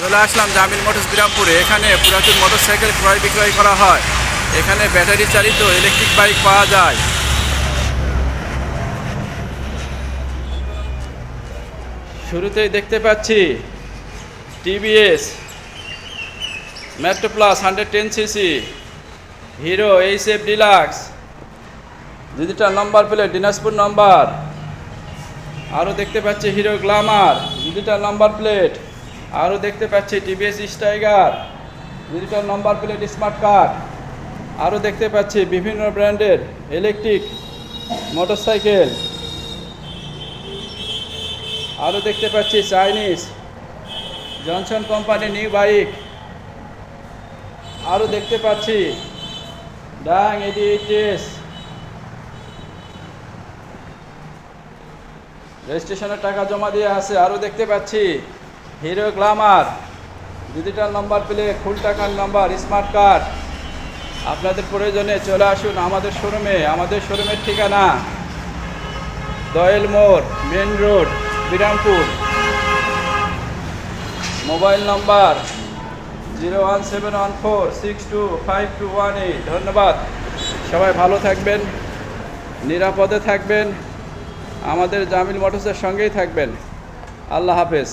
চলে আসলাম জামিল মোটরস বিরামপুরে। এখানে পুরাতন মোটরসাইকেল ক্রয় বিক্রয় করা হয়। এখানে ব্যাটারি চালিত ইলেকট্রিক বাইক পাওয়া যায়। শুরুতেই দেখতে পাচ্ছি TVS Metro Plus 110cc, Hero HF Deluxe, digital number plate, Dinajpur number. আরও দেখতে পাচ্ছি Hero Glamour, digital number plate. আরও দেখতে পাচ্ছি TVS Stryker, digital number plate, smart card. আরও দেখতে পাচ্ছি বিভিন্ন ব্র্যান্ডের ইলেকট্রিক মোটরসাইকেল। আরও দেখতে পাচ্ছি Chinese Johnson company new bike. আরও দেখতে পাচ্ছি ডাং 88s, রেজিস্ট্রেশনের টাকা জমা দিয়ে আছে। আরও দেখতে পাচ্ছি Hero Glamour, digital number plate, full টাকার নাম্বার, স্মার্ট কার্ড। আপনাদের প্রয়োজনে চলে আসুন আমাদের শোরুমে। আমাদের শোরুমের ঠিকানা Doyel Mor, main road, Birampur. Mobile নম্বর 01714625218। ধন্যবাদ। সবাই ভালো থাকবেন, নিরাপদে থাকবেন, আমাদের জামিল মোটরসের সঙ্গেই থাকবেন। আল্লাহ হাফেজ।